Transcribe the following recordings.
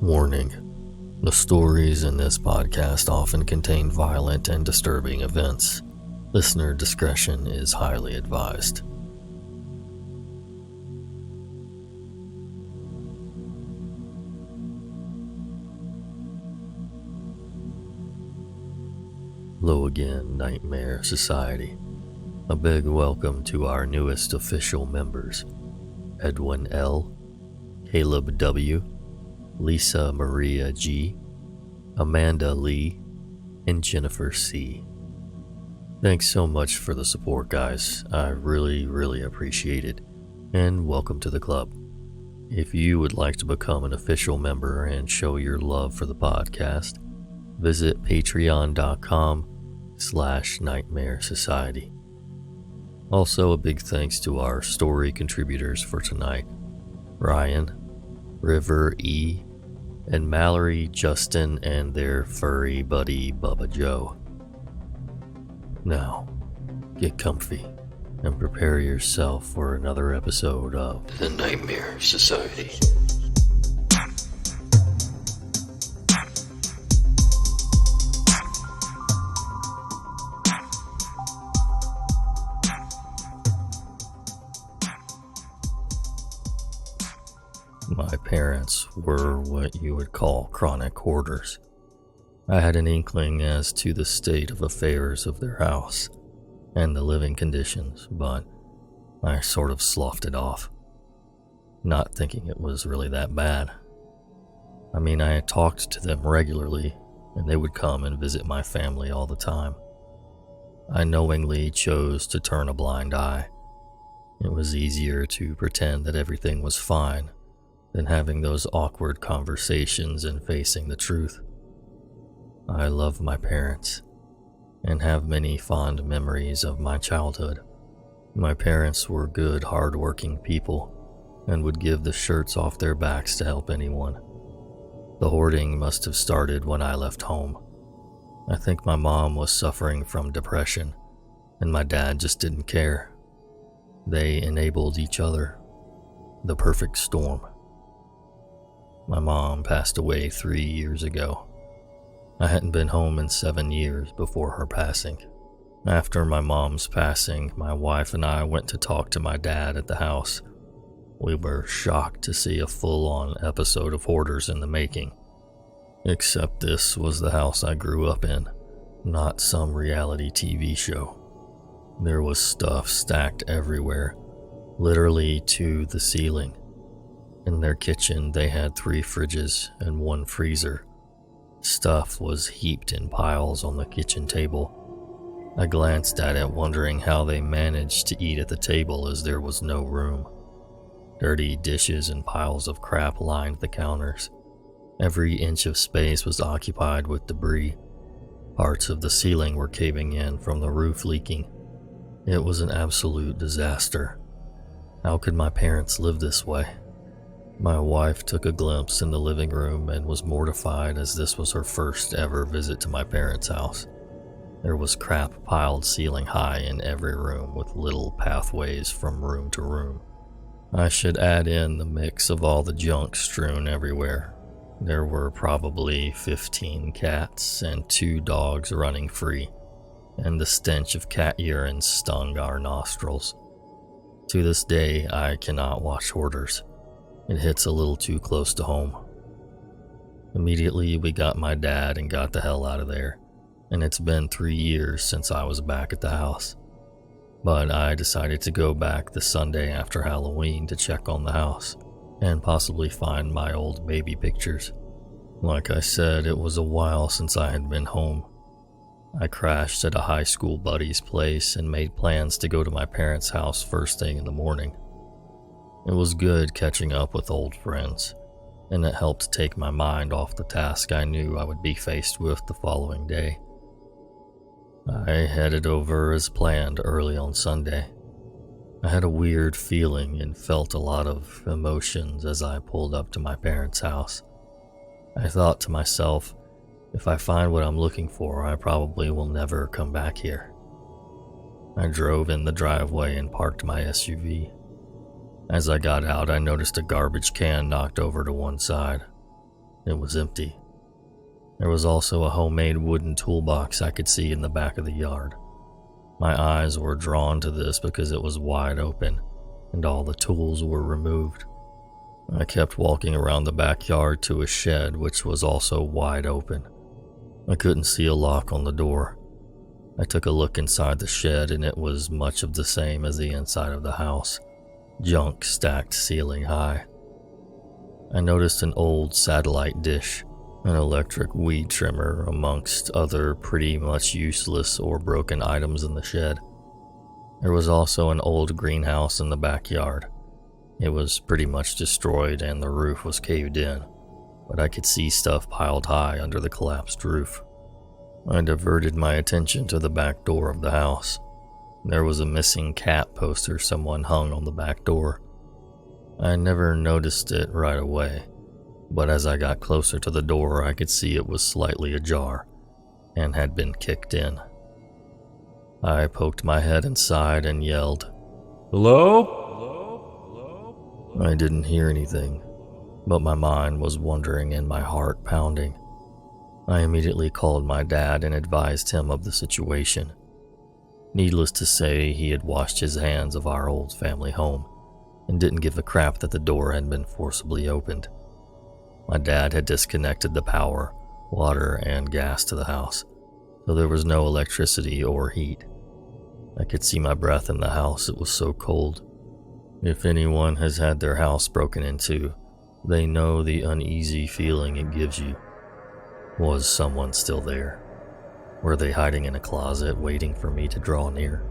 Warning: the stories in this podcast often contain violent and disturbing events. Listener discretion is highly advised. Hello again, Nightmare Society. A big welcome to our newest official members: Edwin L, Caleb W, Lisa Maria G, Amanda Lee, and Jenifer C. Thanks so much for the support, guys. I really appreciate it, and welcome to the club. If you would like to become an official member and show your love for the podcast, visit patreon.com/Nightmare Society. Also, a big thanks to our story contributors for tonight: Ryan, River E, and Mallory, Justin, and their furry buddy Bubba Joe. Now, get comfy and prepare yourself for another episode of the Nightmare Society. My parents were what you would call chronic hoarders. I had an inkling as to the state of affairs of their house and the living conditions, but I sort of sloughed it off, not thinking it was really that bad. I mean, I had talked to them regularly, and they would come and visit my family all the time. I knowingly chose to turn a blind eye. It was easier to pretend that everything was fine than having those awkward conversations and facing the truth. I love my parents and have many fond memories of my childhood. My parents were good, hard-working people and would give the shirts off their backs to help anyone. The hoarding must have started when I left home. I think my mom was suffering from depression and my dad just didn't care. They enabled each other. The perfect storm. My mom passed away 3 years ago. I hadn't been home in 7 years before her passing. After my mom's passing, my wife and I went to talk to my dad at the house. We were shocked to see a full-on episode of Hoarders in the making. Except this was the house I grew up in, not some reality TV show. There was stuff stacked everywhere, literally to the ceiling. In their kitchen, they had 3 fridges and 1 freezer. Stuff was heaped in piles on the kitchen table. I glanced at it, wondering how they managed to eat at the table as there was no room. Dirty dishes and piles of crap lined the counters. Every inch of space was occupied with debris. Parts of the ceiling were caving in from the roof leaking. It was an absolute disaster. How could my parents live this way? My wife took a glimpse in the living room and was mortified as this was her first ever visit to my parents' house. There was crap piled ceiling high in every room with little pathways from room to room. I should add in the mix of all the junk strewn everywhere. There were probably 15 cats and 2 dogs running free, and the stench of cat urine stung our nostrils. To this day, I cannot watch Hoarders. It hits a little too close to home. Immediately, we got my dad and got the hell out of there, and it's been 3 years since I was back at the house. But I decided to go back the Sunday after Halloween to check on the house, and possibly find my old baby pictures. Like I said, it was a while since I had been home. I crashed at a high school buddy's place and made plans to go to my parents' house first thing in the morning. It was good catching up with old friends, and it helped take my mind off the task I knew I would be faced with the following day. I headed over as planned early on Sunday. I had a weird feeling and felt a lot of emotions as I pulled up to my parents' house. I thought to myself, if I find what I'm looking for, I probably will never come back here. I drove in the driveway and parked my SUV. As I got out, I noticed a garbage can knocked over to one side. It was empty. There was also a homemade wooden toolbox I could see in the back of the yard. My eyes were drawn to this because it was wide open and all the tools were removed. I kept walking around the backyard to a shed which was also wide open. I couldn't see a lock on the door. I took a look inside the shed and it was much of the same as the inside of the house. Junk stacked ceiling high. I noticed an old satellite dish, an electric weed trimmer, amongst other pretty much useless or broken items in the shed. There was also an old greenhouse in the backyard. It was pretty much destroyed and the roof was caved in, but I could see stuff piled high under the collapsed roof. I diverted my attention to the back door of the house. There was a missing cat poster someone hung on the back door. I never noticed it right away, but as I got closer to the door, I could see it was slightly ajar and had been kicked in. I poked my head inside and yelled, "Hello?" I didn't hear anything, but my mind was wandering and my heart pounding. I immediately called my dad and advised him of the situation. Needless to say, he had washed his hands of our old family home and didn't give a crap that the door had been forcibly opened. My dad had disconnected the power, water, and gas to the house, so there was no electricity or heat. I could see my breath in the house, it was so cold. If anyone has had their house broken into, they know the uneasy feeling it gives you. Was someone still there? Were they hiding in a closet waiting for me to draw near?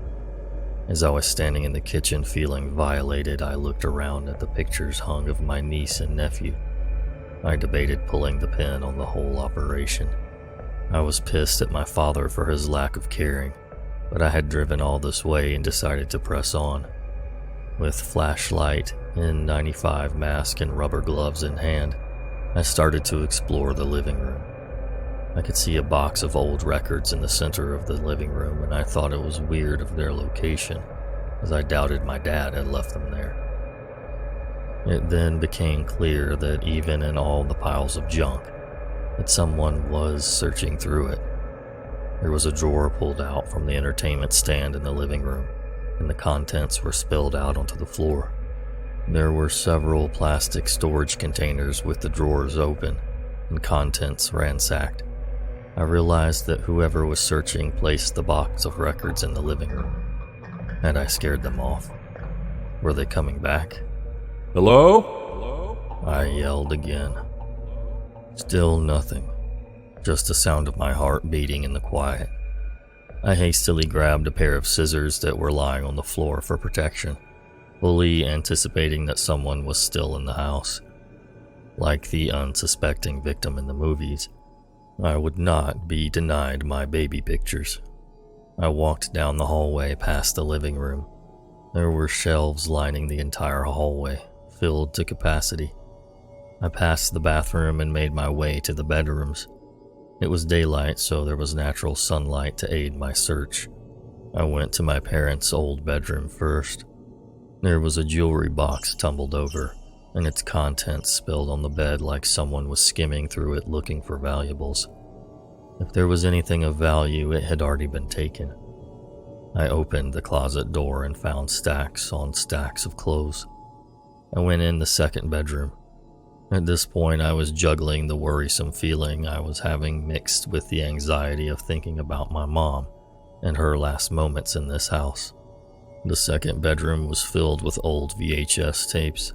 As I was standing in the kitchen feeling violated, I looked around at the pictures hung of my niece and nephew. I debated pulling the pin on the whole operation. I was pissed at my father for his lack of caring, but I had driven all this way and decided to press on. With flashlight, N95 mask, and rubber gloves in hand, I started to explore the living room. I could see a box of old records in the center of the living room, and I thought it was weird of their location, as I doubted my dad had left them there. It then became clear that even in all the piles of junk, that someone was searching through it. There was a drawer pulled out from the entertainment stand in the living room, and the contents were spilled out onto the floor. There were several plastic storage containers with the drawers open and contents ransacked. I realized that whoever was searching placed the box of records in the living room. Had I scared them off? Were they coming back? "Hello?" I yelled again. Still nothing. Just the sound of my heart beating in the quiet. I hastily grabbed a pair of scissors that were lying on the floor for protection, fully anticipating that someone was still in the house. Like the unsuspecting victim in the movies, I would not be denied my baby pictures. I walked down the hallway past the living room. There were shelves lining the entire hallway, filled to capacity. I passed the bathroom and made my way to the bedrooms. It was daylight, so there was natural sunlight to aid my search. I went to my parents' old bedroom first. There was a jewelry box tumbled over, and its contents spilled on the bed like someone was skimming through it looking for valuables. If there was anything of value, it had already been taken. I opened the closet door and found stacks on stacks of clothes. I went in the second bedroom. At this point, I was juggling the worrisome feeling I was having mixed with the anxiety of thinking about my mom and her last moments in this house. The second bedroom was filled with old VHS tapes.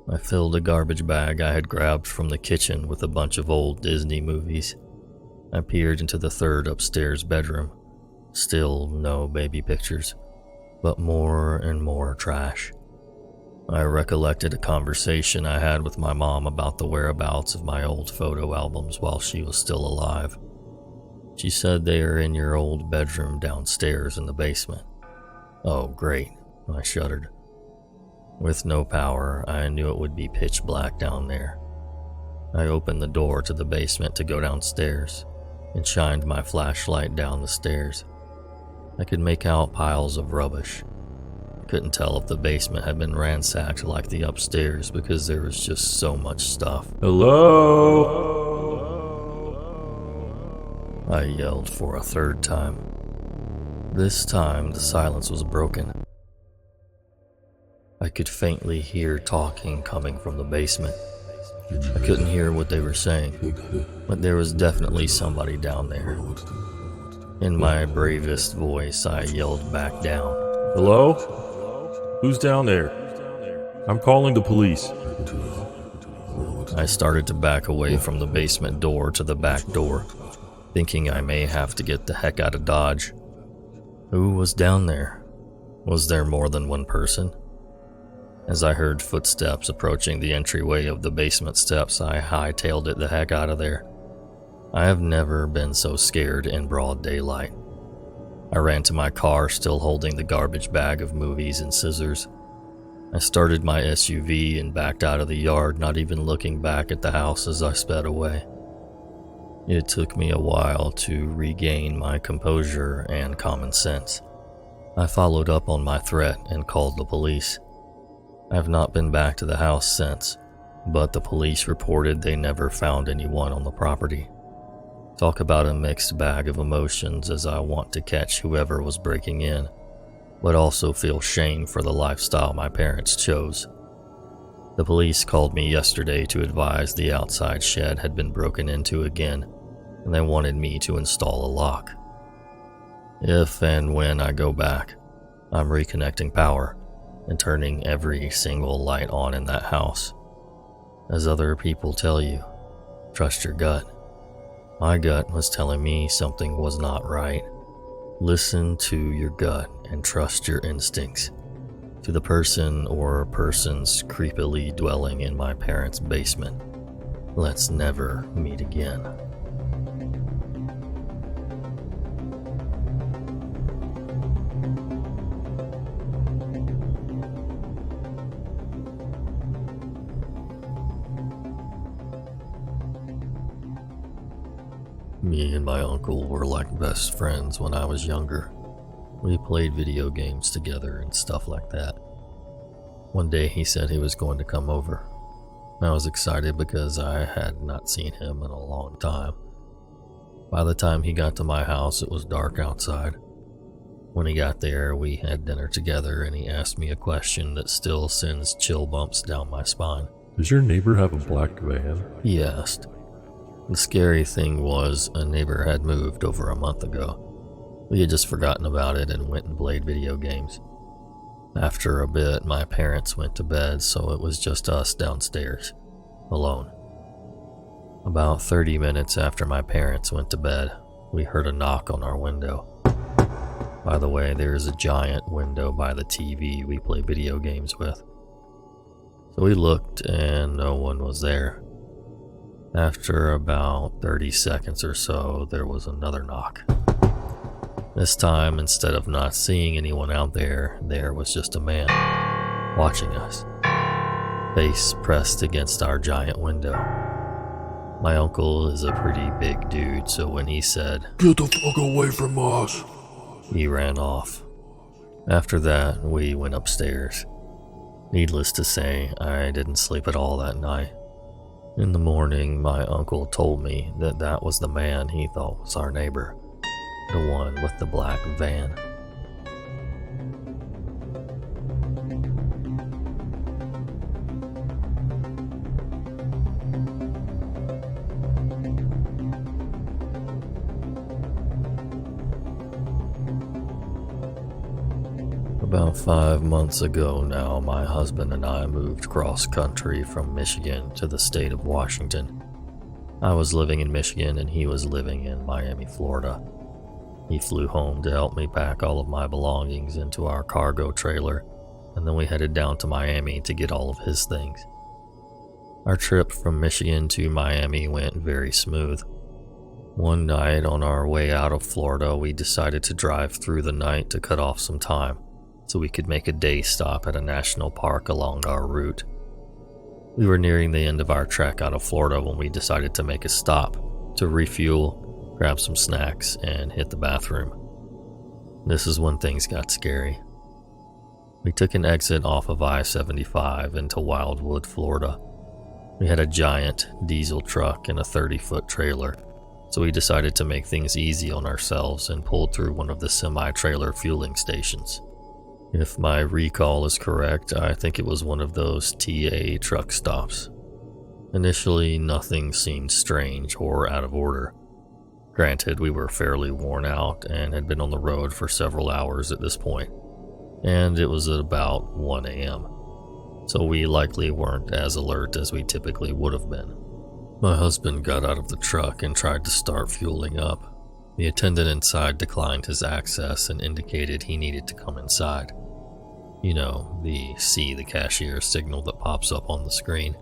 I filled a garbage bag I had grabbed from the kitchen with a bunch of old Disney movies. I peered into the third upstairs bedroom. Still no baby pictures, but more and more trash. I recollected a conversation I had with my mom about the whereabouts of my old photo albums while she was still alive. She said they are in your old bedroom downstairs in the basement. Oh, great, I shuddered. With no power, I knew it would be pitch black down there. I opened the door to the basement to go downstairs and shined my flashlight down the stairs. I could make out piles of rubbish. couldn't tell if the basement had been ransacked like the upstairs because there was just so much stuff. "Hello?" I yelled for a third time. This time, the silence was broken. I could faintly hear talking coming from the basement. I couldn't hear what they were saying, but there was definitely somebody down there. In my bravest voice, I yelled back down. "Hello? Who's down there? I'm calling the police." I started to back away from the basement door to the back door, thinking I may have to get the heck out of Dodge. Who was down there? Was there more than one person? As I heard footsteps approaching the entryway of the basement steps, I hightailed it the heck out of there. I have never been so scared in broad daylight. I ran to my car, still holding the garbage bag of movies and scissors. I started my SUV and backed out of the yard, not even looking back at the house as I sped away. It took me a while to regain my composure and common sense. I followed up on my threat and called the police. I have not been back to the house since, but the police reported they never found anyone on the property. Talk about a mixed bag of emotions, as I want to catch whoever was breaking in, but also feel shame for the lifestyle my parents chose. The police called me yesterday to advise the outside shed had been broken into again, and they wanted me to install a lock. If and when I go back, I'm reconnecting power and turning every single light on in that house. As other people tell you, trust your gut. My gut was telling me something was not right. Listen to your gut and trust your instincts. To the person or persons creepily dwelling in my parents' basement, let's never meet again. Me and my uncle were like best friends when I was younger. We played video games together and stuff like that. One day he said he was going to come over. I was excited because I had not seen him in a long time. By the time he got to my house, it was dark outside. When he got there, we had dinner together and he asked me a question that still sends chill bumps down my spine. "Does your neighbor have a black van?" He asked. The scary thing was, a neighbor had moved over a month ago. We had just forgotten about it and went and played video games. After a bit, my parents went to bed, so it was just us downstairs, alone. About 30 minutes after my parents went to bed, we heard a knock on our window. By the way, there is a giant window by the TV we play video games with. So we looked and no one was there. After about 30 seconds or so, there was another knock. This time, instead of not seeing anyone out there, there was just a man watching us, face pressed against our giant window. My uncle is a pretty big dude, so when he said, "Get the fuck away from us," he ran off. After that, we went upstairs. Needless to say, I didn't sleep at all that night. In the morning, my uncle told me that that was the man he thought was our neighbor, the one with the black van. About 5 months ago now, my husband and I moved cross-country from Michigan to the state of Washington. I was living in Michigan and he was living in Miami, Florida. He flew home to help me pack all of my belongings into our cargo trailer, and then we headed down to Miami to get all of his things. Our trip from Michigan to Miami went very smooth. One night on our way out of Florida, we decided to drive through the night to cut off some time, so we could make a day stop at a national park along our route. We were nearing the end of our trek out of Florida when we decided to make a stop to refuel, grab some snacks, and hit the bathroom. This is when things got scary. We took an exit off of I-75 into Wildwood, Florida. We had a giant diesel truck and a 30-foot trailer, so we decided to make things easy on ourselves and pulled through one of the semi-trailer fueling stations. If my recall is correct, I think it was one of those TA truck stops. Initially, nothing seemed strange or out of order. Granted, we were fairly worn out and had been on the road for several hours at this point, and it was at about 1 a.m., so we likely weren't as alert as we typically would have been. My husband got out of the truck and tried to start fueling up. The attendant inside declined his access and indicated he needed to come inside. You know, the see the cashier signal that pops up on the screen.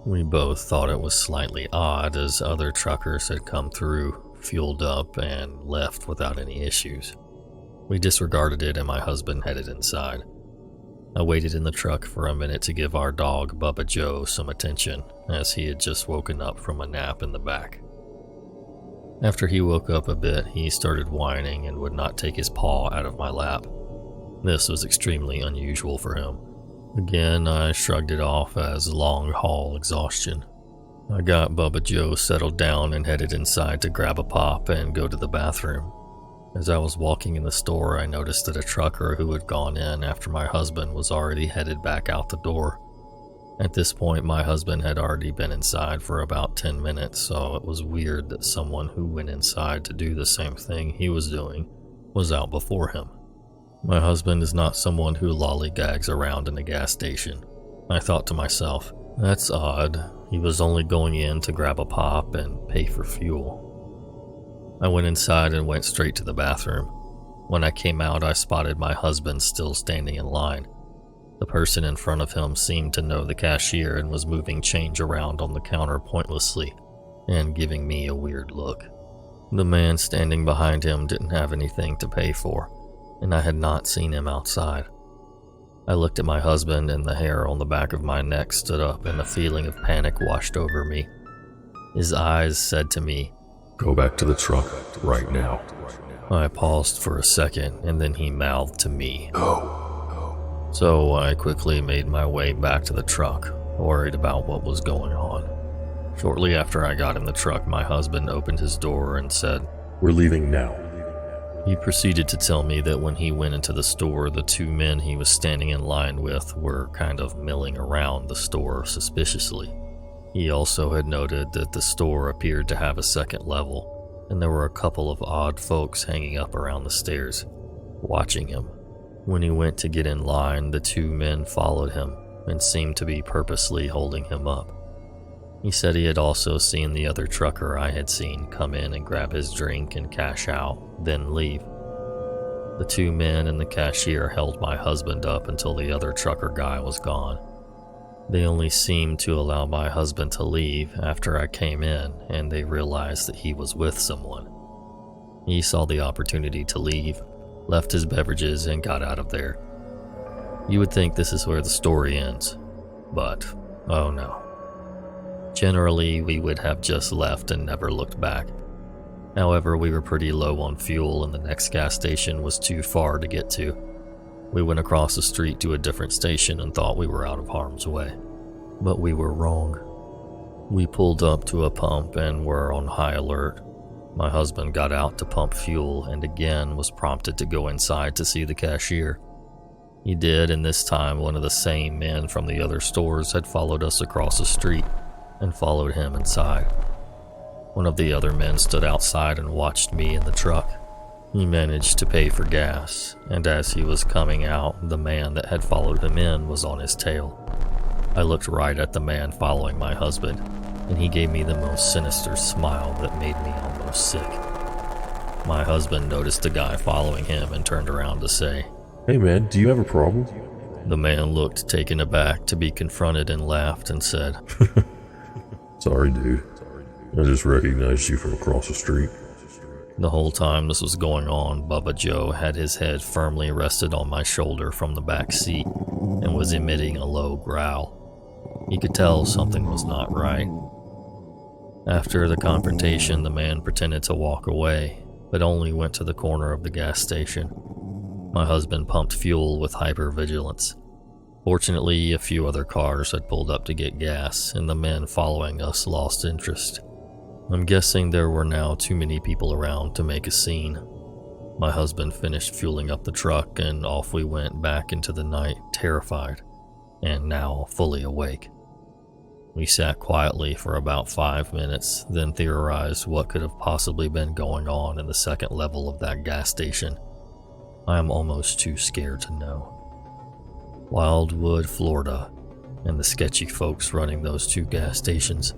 We both thought it was slightly odd as other truckers had come through, fueled up, and left without any issues. We disregarded it and my husband headed inside. I waited in the truck for a minute to give our dog Bubba Joe some attention, as he had just woken up from a nap in the back. After he woke up a bit, he started whining and would not take his paw out of my lap. This was extremely unusual for him. Again, I shrugged it off as long-haul exhaustion. I got Bubba Joe settled down and headed inside to grab a pop and go to the bathroom. As I was walking in the store, I noticed that a trucker who had gone in after my husband was already headed back out the door. At this point, my husband had already been inside for about 10 minutes, so it was weird that someone who went inside to do the same thing he was doing was out before him. My husband is not someone who lollygags around in a gas station. I thought to myself, that's odd. He was only going in to grab a pop and pay for fuel. I went inside and went straight to the bathroom. When I came out, I spotted my husband still standing in line. The person in front of him seemed to know the cashier and was moving change around on the counter pointlessly and giving me a weird look. The man standing behind him didn't have anything to pay for, and I had not seen him outside. I looked at my husband and the hair on the back of my neck stood up and a feeling of panic washed over me. His eyes said to me, Go back to the truck right now. I paused for a second and then he mouthed to me, Go. So I quickly made my way back to the truck, worried about what was going on. Shortly after I got in the truck, my husband opened his door and said, We're leaving now. He proceeded to tell me that when he went into the store, the two men he was standing in line with were kind of milling around the store suspiciously. He also had noted that the store appeared to have a second level, and there were a couple of odd folks hanging up around the stairs, watching him. When he went to get in line, the two men followed him and seemed to be purposely holding him up. He said he had also seen the other trucker I had seen come in and grab his drink and cash out, then leave. The two men and the cashier held my husband up until the other trucker guy was gone. They only seemed to allow my husband to leave after I came in and they realized that he was with someone. He saw the opportunity to leave, left his beverages, and got out of there. You would think this is where the story ends, but oh no. Generally, we would have just left and never looked back. However, we were pretty low on fuel and the next gas station was too far to get to. We went across the street to a different station and thought we were out of harm's way. But we were wrong. We pulled up to a pump and were on high alert. My husband got out to pump fuel and again was prompted to go inside to see the cashier. He did, and this time one of the same men from the other stores had followed us across the street and followed him inside. One of the other men stood outside and watched me in the truck. He managed to pay for gas, and as he was coming out, the man that had followed him in was on his tail. I looked right at the man following my husband, and he gave me the most sinister smile that made me almost sick. My husband noticed the guy following him and turned around to say, Hey man, do you have a problem? The man looked taken aback to be confronted and laughed and said, Sorry dude, I just recognized you from across the street. The whole time this was going on, Bubba Joe had his head firmly rested on my shoulder from the back seat and was emitting a low growl. You could tell something was not right. After the confrontation, the man pretended to walk away, but only went to the corner of the gas station. My husband pumped fuel with hypervigilance. Fortunately, a few other cars had pulled up to get gas, and the men following us lost interest. I'm guessing there were now too many people around to make a scene. My husband finished fueling up the truck, and off we went back into the night, terrified, and now fully awake. We sat quietly for about 5 minutes, then theorized what could have possibly been going on in the second level of that gas station. I am almost too scared to know. Wildwood, Florida, and the sketchy folks running those 2 gas stations.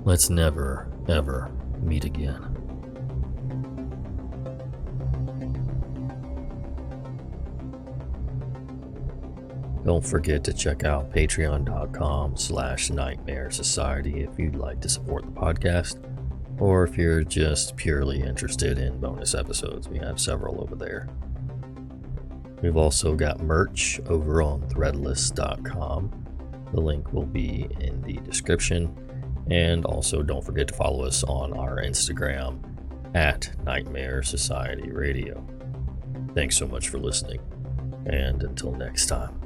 Let's never, ever meet again. Don't forget to check out patreon.com/Nightmare Society if you'd like to support the podcast, or if you're just purely interested in bonus episodes. We have several over there. We've also got merch over on threadless.com. The link will be in the description. And also don't forget to follow us on our Instagram at Nightmare Society Radio. Thanks so much for listening. And until next time.